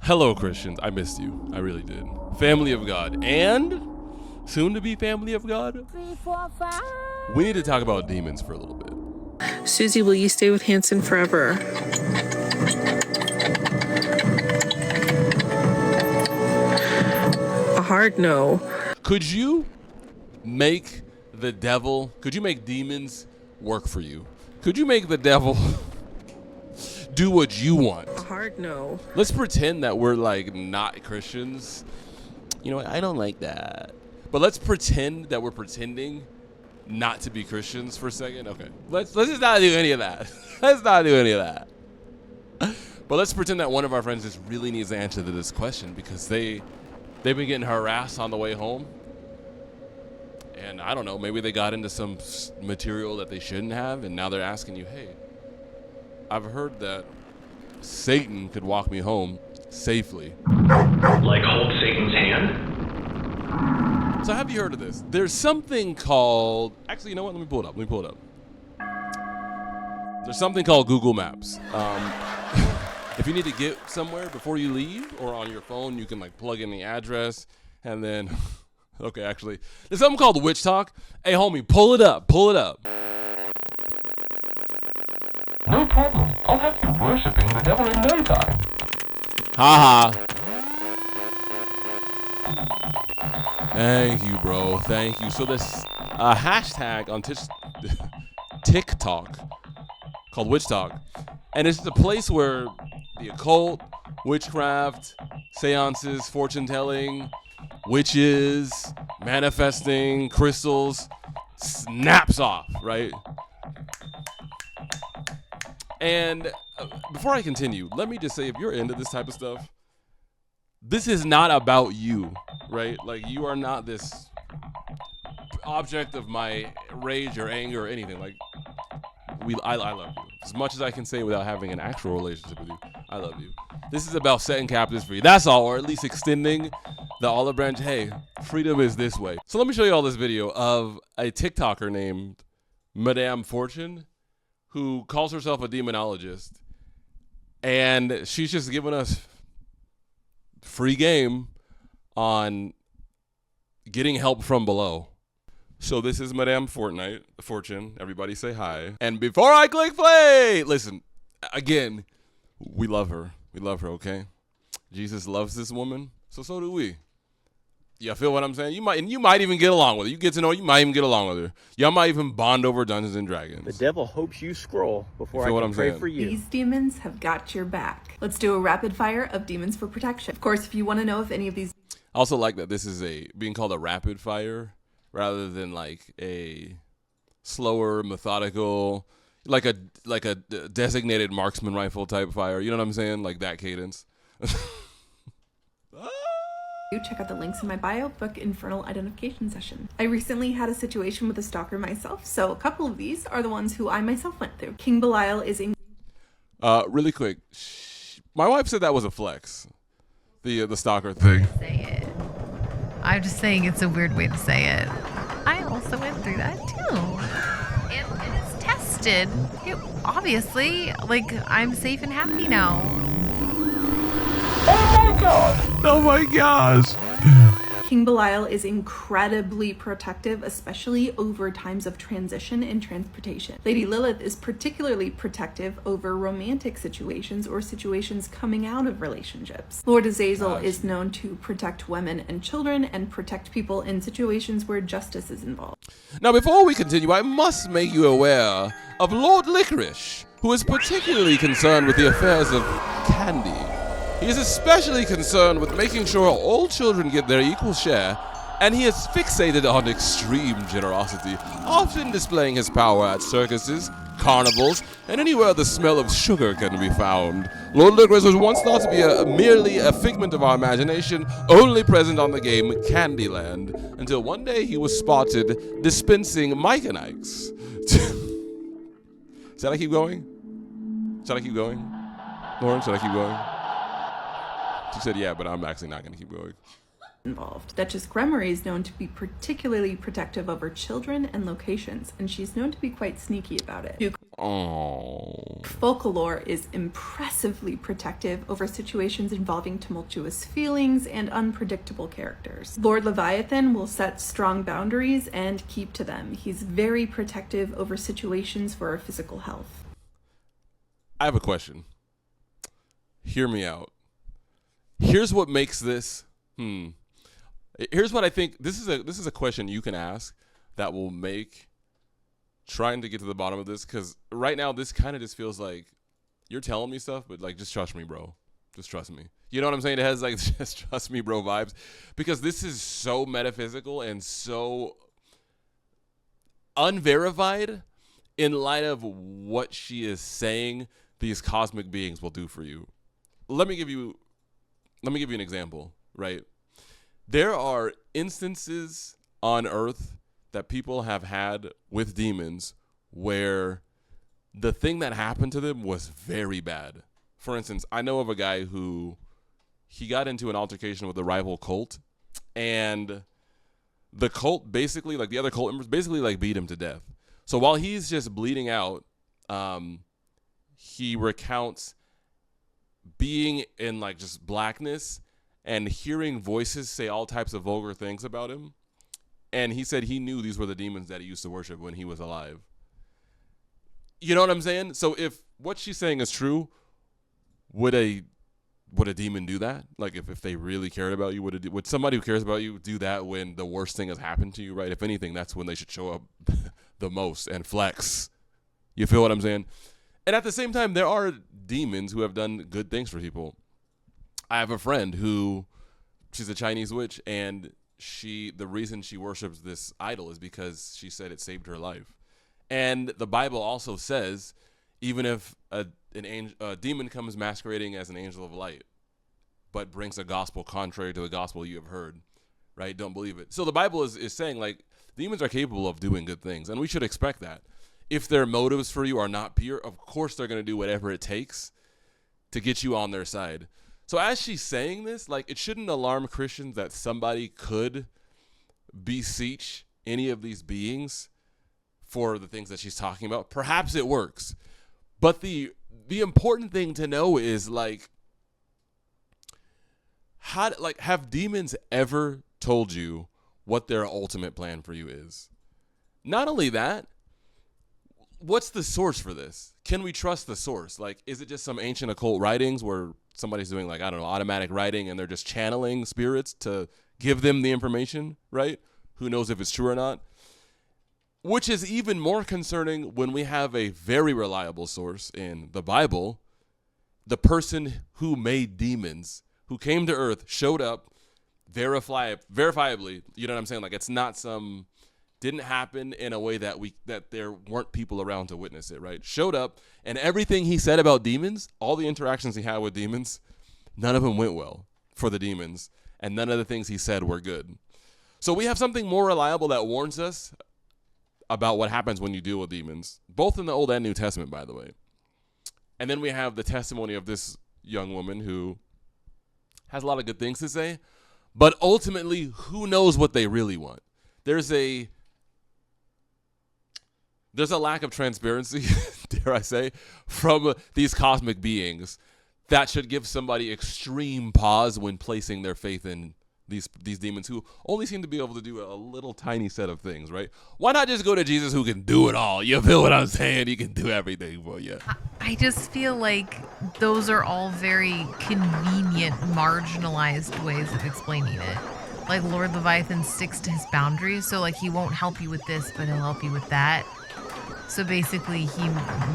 Hello, Christians. I missed you. I really did. Family of God and soon to be family of God. 3, 4, 5. We need to talk about demons for a little bit. Susie, will you stay with Hanson forever? A hard no. Could you make demons work for you? Could you make the devil do what you want? A hard no. Let's pretend that we're like not Christians. You know what? I don't like that. But let's pretend that we're pretending not to be Christians for a second. Okay. Let's just not do any of that. Let's not do any of that. But let's pretend that one of our friends just really needs the answer to this question because they've been getting harassed on the way home. And I don't know, maybe they got into some material that they shouldn't have, and now they're asking you, hey, I've heard that Satan could walk me home safely. Like hold Satan's hand? So have you heard of this? There's something called, actually, you know what? Let me pull it up. There's something called Google Maps. If you need to get somewhere before you leave or on your phone, you can like plug in the address and then, okay, actually, there's something called WitchTok. Hey, homie, pull it up. No problem. I'll have you worshiping the devil in no time. Haha. Thank you, bro. Thank you. So there's a hashtag on TikTok called WitchTok. And it's the place where the occult, witchcraft, seances, fortune telling, witches, manifesting, crystals, snaps off, right? And before I continue, let me just say, if you're into this type of stuff, this is not about you, right? Like, you are not this object of my rage or anger or anything. Like, I love you. As much as I can say without having an actual relationship with you, I love you. This is about setting captives free. That's all, or at least extending the olive branch. Hey, freedom is this way. So let me show you all this video of a TikToker named Madame Fortune, who calls herself a demonologist, and she's just giving us free game on getting help from below. So this is Madame Fortune. Everybody say hi. And before I click play, listen, again, we love her. We love her, okay? Jesus loves this woman, so do we. You feel what I'm saying? You might even get along with her. You get to know her, you might even get along with her. Y'all might even bond over Dungeons and Dragons. The devil hopes you scroll before I what can I'm pray saying? for you. These demons have got your back. Let's do a rapid fire of demons for protection. Of course, if you want to know if any of these... I also like that this is being called a rapid fire rather than like a slower, methodical, like a designated marksman rifle type fire. You know what I'm saying? Like that cadence. Check out the links in my bio, book Infernal Identification Session. I recently had a situation with a stalker myself, so a couple of these are the ones who I myself went through. King Belial is in... Really quick. My wife said that was a flex. The stalker thing. Say it. I'm just saying it's a weird way to say it. I also went through that too. And it's tested. Obviously, like, I'm safe and happy now. Oh my gosh. King Belial is incredibly protective, especially over times of transition and transportation. Lady Lilith is particularly protective over romantic situations or situations coming out of relationships. Lord Azazel is known to protect women and children and protect people in situations where justice is involved. Now, before we continue, I must make you aware of Lord Licorice, who is particularly concerned with the affairs of candy. He is especially concerned with making sure all children get their equal share, and he is fixated on extreme generosity, often displaying his power at circuses, carnivals, and anywhere the smell of sugar can be found. Lord Licorice was once thought to be merely a figment of our imagination, only present on the game Candyland, until one day he was spotted dispensing Mike and Ike's. Should I keep going? Lauren, should I keep going? She said, yeah, but I'm actually not going to keep going. Involved. Duchess Gremory is known to be particularly protective over children and locations, and she's known to be quite sneaky about it. Oh. Folklore is impressively protective over situations involving tumultuous feelings and unpredictable characters. Lord Leviathan will set strong boundaries and keep to them. He's very protective over situations for our physical health. I have a question. Hear me out. Here's what makes this. Here's what I think. This is a question you can ask that will make trying to get to the bottom of this, because right now this kind of just feels like you're telling me stuff, but like, just trust me, bro. Just trust me. You know what I'm saying? It has like just trust me, bro vibes, because this is so metaphysical and so unverified in light of what she is saying these cosmic beings will do for you. Let me give you an example, right? There are instances on Earth that people have had with demons where the thing that happened to them was very bad. For instance, I know of a guy who he got into an altercation with a rival cult, and the cult basically, like the other cult members, basically like beat him to death. So while he's just bleeding out, he recounts being in like just blackness and hearing voices say all types of vulgar things about him. And he said he knew these were the demons that he used to worship when he was alive. You know what I'm saying? So if what she's saying is true, would a demon do that? Like if they really cared about you, would somebody who cares about you do that when the worst thing has happened to you, right? If anything, that's when they should show up the most and flex. You feel what I'm saying? And at the same time, there are demons who have done good things for people. I have a friend who, she's a Chinese witch, and the reason she worships this idol is because she said it saved her life. And the Bible also says, even if a demon comes masquerading as an angel of light, but brings a gospel contrary to the gospel you have heard, right? Don't believe it. So the Bible is saying, like, demons are capable of doing good things, and we should expect that. If their motives for you are not pure, of course they're going to do whatever it takes to get you on their side. So as she's saying this, like, it shouldn't alarm Christians that somebody could beseech any of these beings for the things that she's talking about. Perhaps it works. But the important thing to know is, like, have demons ever told you what their ultimate plan for you is? Not only that, what's the source for this? Can we trust the source? Like, is it just some ancient occult writings where somebody's doing, like, I don't know, automatic writing, and they're just channeling spirits to give them the information, right? Who knows if it's true or not? Which is even more concerning when we have a very reliable source in the Bible. The person who made demons, who came to earth, showed up verifiably, you know what I'm saying? Like, it's not some, didn't happen in a way that there weren't people around to witness it, right? Showed up, and everything he said about demons, all the interactions he had with demons, none of them went well for the demons, and none of the things he said were good. So we have something more reliable that warns us about what happens when you deal with demons, both in the Old and New Testament, by the way. And then we have the testimony of this young woman who has a lot of good things to say, but ultimately, who knows what they really want? There's a lack of transparency, dare I say, from these cosmic beings that should give somebody extreme pause when placing their faith in these demons who only seem to be able to do a little tiny set of things, right? Why not just go to Jesus who can do it all? You feel what I'm saying? He can do everything for you. I just feel like those are all very convenient, marginalized ways of explaining it. Like, Lord Leviathan sticks to his boundaries, so, like, he won't help you with this, but he'll help you with that. So basically, he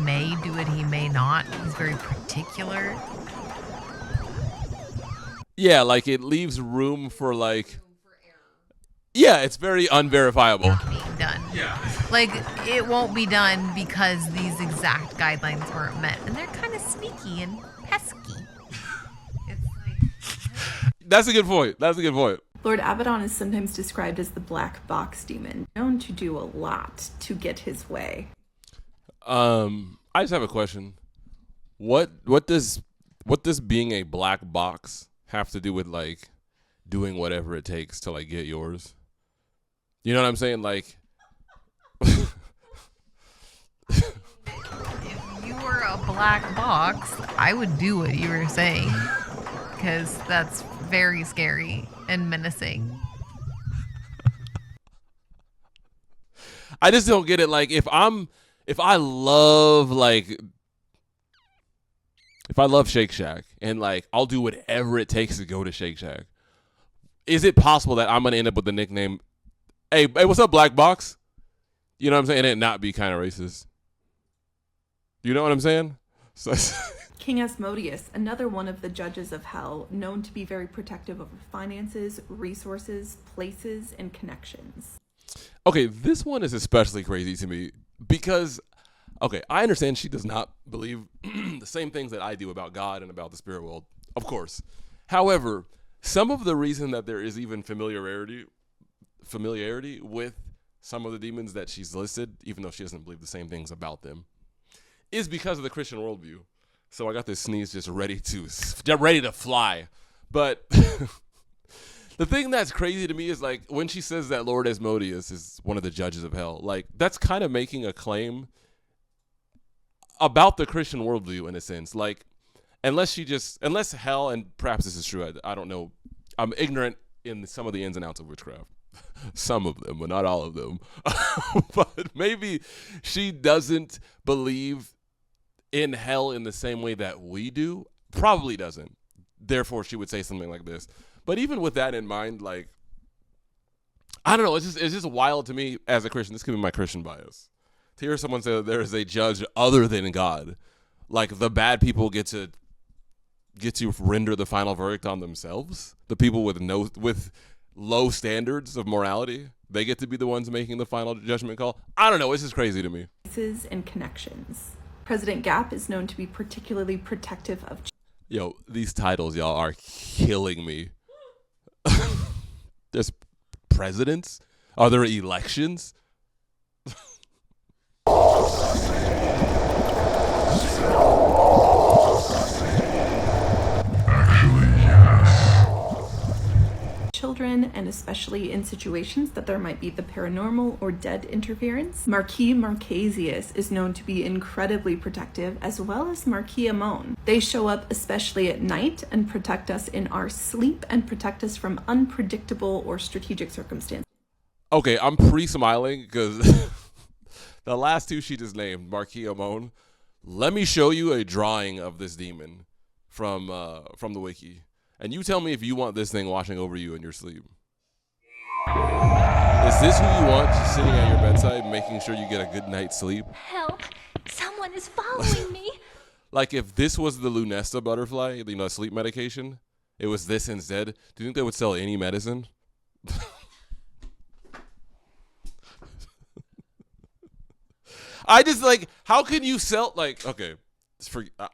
may do it, he may not. He's very particular. Yeah, like, it leaves room for, like, yeah, it's very unverifiable. Not being done. Yeah. Like, it won't be done because these exact guidelines weren't met. And they're kind of sneaky and pesky. It's like... That's a good point. Lord Abaddon is sometimes described as the black box demon, known to do a lot to get his way. I just have a question. What does being a black box have to do with, like, doing whatever it takes to, like, get yours? You know what I'm saying? Like, black box, I would do what you were saying. Because that's very scary and menacing. I just don't get it. Like, if I love Shake Shack and like I'll do whatever it takes to go to Shake Shack, is it possible that I'm gonna end up with the nickname, hey, what's up, Black Box? You know what I'm saying? And it not be kind of racist. You know what I'm saying? So King Asmodeus, another one of the judges of hell, known to be very protective over finances, resources, places, and connections. Okay, this one is especially crazy to me because, okay, I understand she does not believe the same things that I do about God and about the spirit world, of course. However, some of the reason that there is even familiarity with some of the demons that she's listed, even though she doesn't believe the same things about them, is because of the Christian worldview. So I got this sneeze just ready to fly. But the thing that's crazy to me is like when she says that Lord Asmodeus is one of the judges of hell, like that's kind of making a claim about the Christian worldview in a sense. Like unless hell, and perhaps this is true, I don't know. I'm ignorant in some of the ins and outs of witchcraft. Some of them, but not all of them. But maybe she doesn't believe in hell in the same way that we do. Probably doesn't. Therefore, she would say something like this. But even with that in mind, like, I don't know. It's just wild to me as a Christian. This could be my Christian bias. To hear someone say that there is a judge other than God, like the bad people get to render the final verdict on themselves. The people with low standards of morality, they get to be the ones making the final judgment call. I don't know. It's just crazy to me. Places and connections. President Gap is known to be particularly protective of. Yo, these titles, y'all, are killing me. There's presidents? Are there elections? Children, and especially in situations that there might be the paranormal or dead interference. Marquis Marquesius is known to be incredibly protective, as well as Marquis Amon. They show up especially at night and protect us in our sleep and protect us from unpredictable or strategic circumstances. Okay, I'm pre-smiling because the last two she just named, Marquis Amon. Let me show you a drawing of this demon from the wiki. And you tell me if you want this thing watching over you in your sleep. Is this who you want sitting at your bedside, making sure you get a good night's sleep? Help! Someone is following me! Like if this was the Lunesta butterfly, sleep medication, it was this instead, do you think they would sell any medicine? I just how can you sell, okay,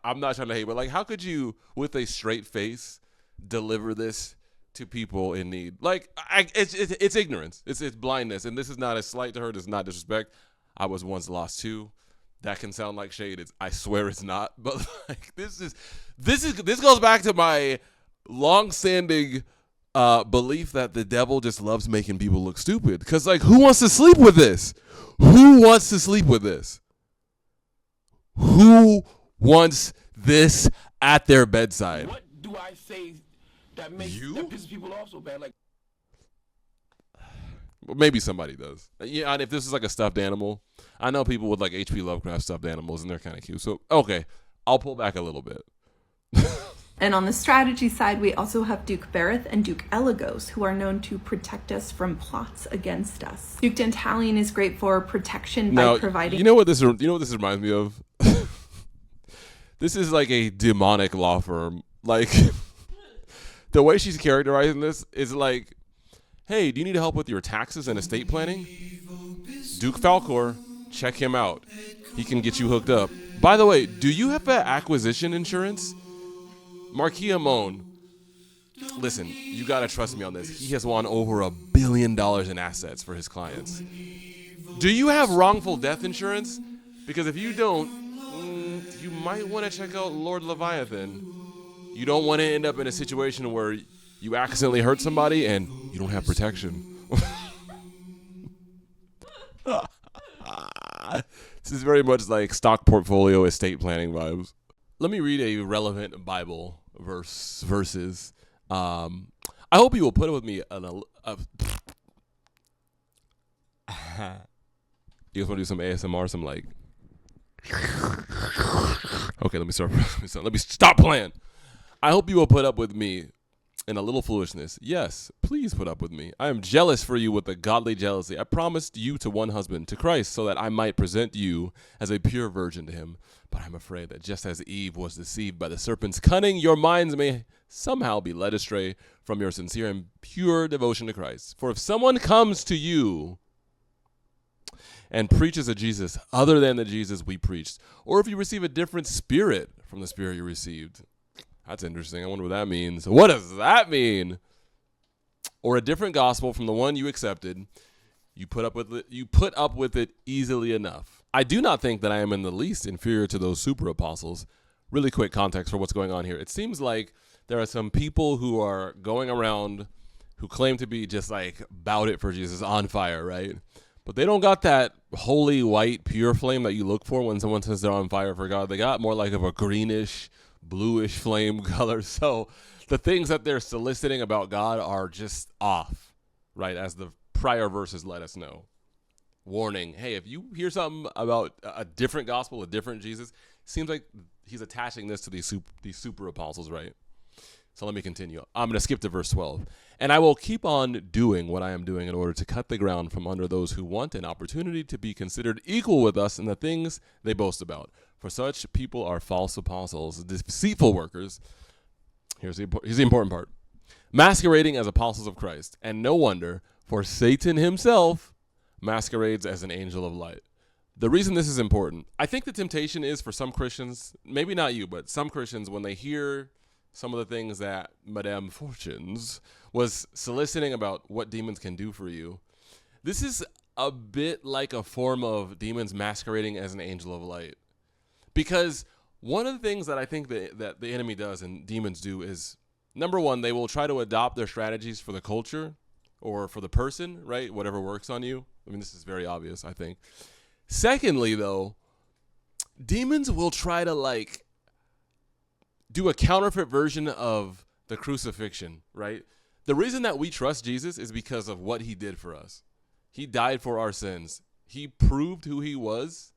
I'm not trying to hate, but how could you, with a straight face, deliver this to people in need? It's ignorance. It's blindness. And this is not a slight to her. This is not disrespect. I was once lost too. That can sound like shade. I swear it's not. But this goes back to my long-standing belief that the devil just loves making people look stupid. Because who wants to sleep with this? Who wants to sleep with this? Who wants this at their bedside? What do I say that pisses people off so bad? Well, maybe somebody does. Yeah, and if this is a stuffed animal, I know people with H.P. Lovecraft stuffed animals, and they're kind of cute. So, okay, I'll pull back a little bit. And on the strategy side, we also have Duke Bareth and Duke Elagos, who are known to protect us from plots against us. Duke Dantalion is great for protection by providing. You know what this reminds me of? This is a demonic law firm. The way she's characterizing this is hey, do you need help with your taxes and estate planning? Duke Falcor, check him out. He can get you hooked up. By the way, do you have acquisition insurance? Marquis Amon, listen, you gotta trust me on this. He has won over $1 billion in assets for his clients. Do you have wrongful death insurance? Because if you don't, you might want to check out Lord Leviathan. You don't want to end up in a situation where you accidentally hurt somebody and you don't have protection. This is very much like stock portfolio estate planning vibes. Let me read a relevant Bible verses. I hope you will put up with me you guys want to do some ASMR, some like okay, let me stop playing. I hope you will put up with me in a little foolishness. Yes, please put up with me. I am jealous for you with a godly jealousy. I promised you to one husband, to Christ, so that I might present you as a pure virgin to him. But I'm afraid that just as Eve was deceived by the serpent's cunning, your minds may somehow be led astray from your sincere and pure devotion to Christ. For if someone comes to you and preaches a Jesus other than the Jesus we preached, or if you receive a different spirit from the spirit you received. That's interesting. I wonder what that means. What does that mean? Or a different gospel from the one you accepted, you put up with it easily enough. I do not think that I am in the least inferior to those super apostles. Really quick context for what's going on here. It seems like there are some people who are going around who claim to be just like about it for Jesus, on fire, right? But they don't got that holy white pure flame that you look for when someone says they're on fire for God. They got more like of a greenish, bluish flame color. So the things that they're soliciting about God are just off, right? As the prior verses let us know. Warning, hey, if you hear something about a different gospel, a different Jesus, seems like he's attaching this to these super apostles, right? So let me continue. I'm going to skip to verse 12. And I will keep on doing what I am doing in order to cut the ground from under those who want an opportunity to be considered equal with us in the things they boast about. For such people are false apostles, deceitful workers. Here's the important part. Masquerading as apostles of Christ. And no wonder, for Satan himself masquerades as an angel of light. The reason this is important, I think the temptation is for some Christians, maybe not you, but some Christians, when they hear some of the things that Madame Fortunes was soliciting about what demons can do for you, this is a bit like a form of demons masquerading as an angel of light. Because one of the things that I think that the enemy does and demons do is, number one, they will try to adopt their strategies for the culture or for the person, right? Whatever works on you. I mean, this is very obvious, I think. Secondly, though, demons will try to like do a counterfeit version of the crucifixion, right? The reason that we trust Jesus is because of what he did for us. He died for our sins. He proved who he was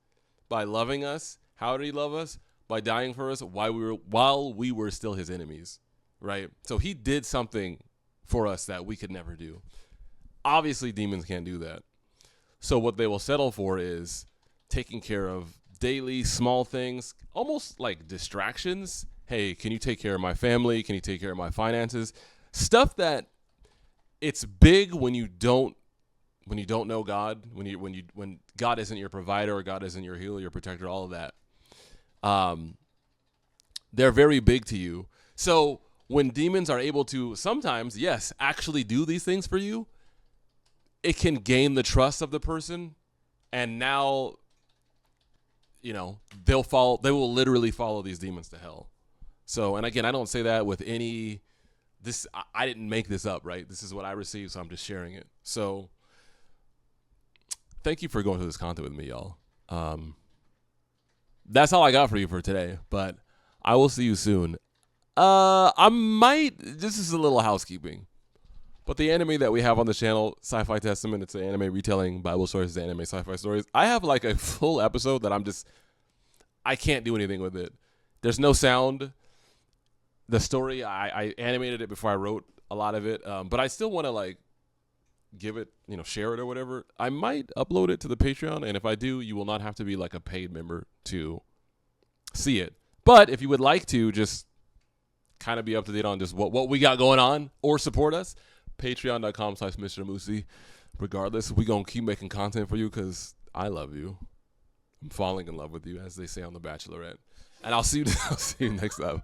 by loving us. How did he love us? By dying for us while we were still his enemies, right? So he did something for us that we could never do. Obviously, demons can't do that. So what they will settle for is taking care of daily small things, almost like distractions. Hey, can you take care of my family? Can you take care of my finances? Stuff that it's big when you don't know God, when God isn't your provider or God isn't your healer, your protector, all of that. They're very big to you. So when demons are able to sometimes, yes, actually do these things for you, it can gain the trust of the person, and now, they will literally follow these demons to hell. So, and again, I don't say that with I didn't make this up, right? This is what I received, so I'm just sharing it. So thank you for going through this content with me, y'all. That's all I got for you for today, but I will see you soon. This is a little housekeeping, but the anime that we have on the channel, Sci-Fi Testament, it's an anime retelling Bible stories, anime sci-fi stories. I have like a full episode that I can't do anything with it. There's no sound. The story, I animated it before I wrote a lot of it, but I still want to like give it, share it or whatever. I might upload it to the Patreon, and if I do, you will not have to be like a paid member to see it. But if you would like to just kind of be up to date on just what we got going on or support us, patreon.com/Mr. Moosey. Regardless, we're going to keep making content for you because I love you. I'm falling in love with you, as they say on The Bachelorette. And I'll see you next time.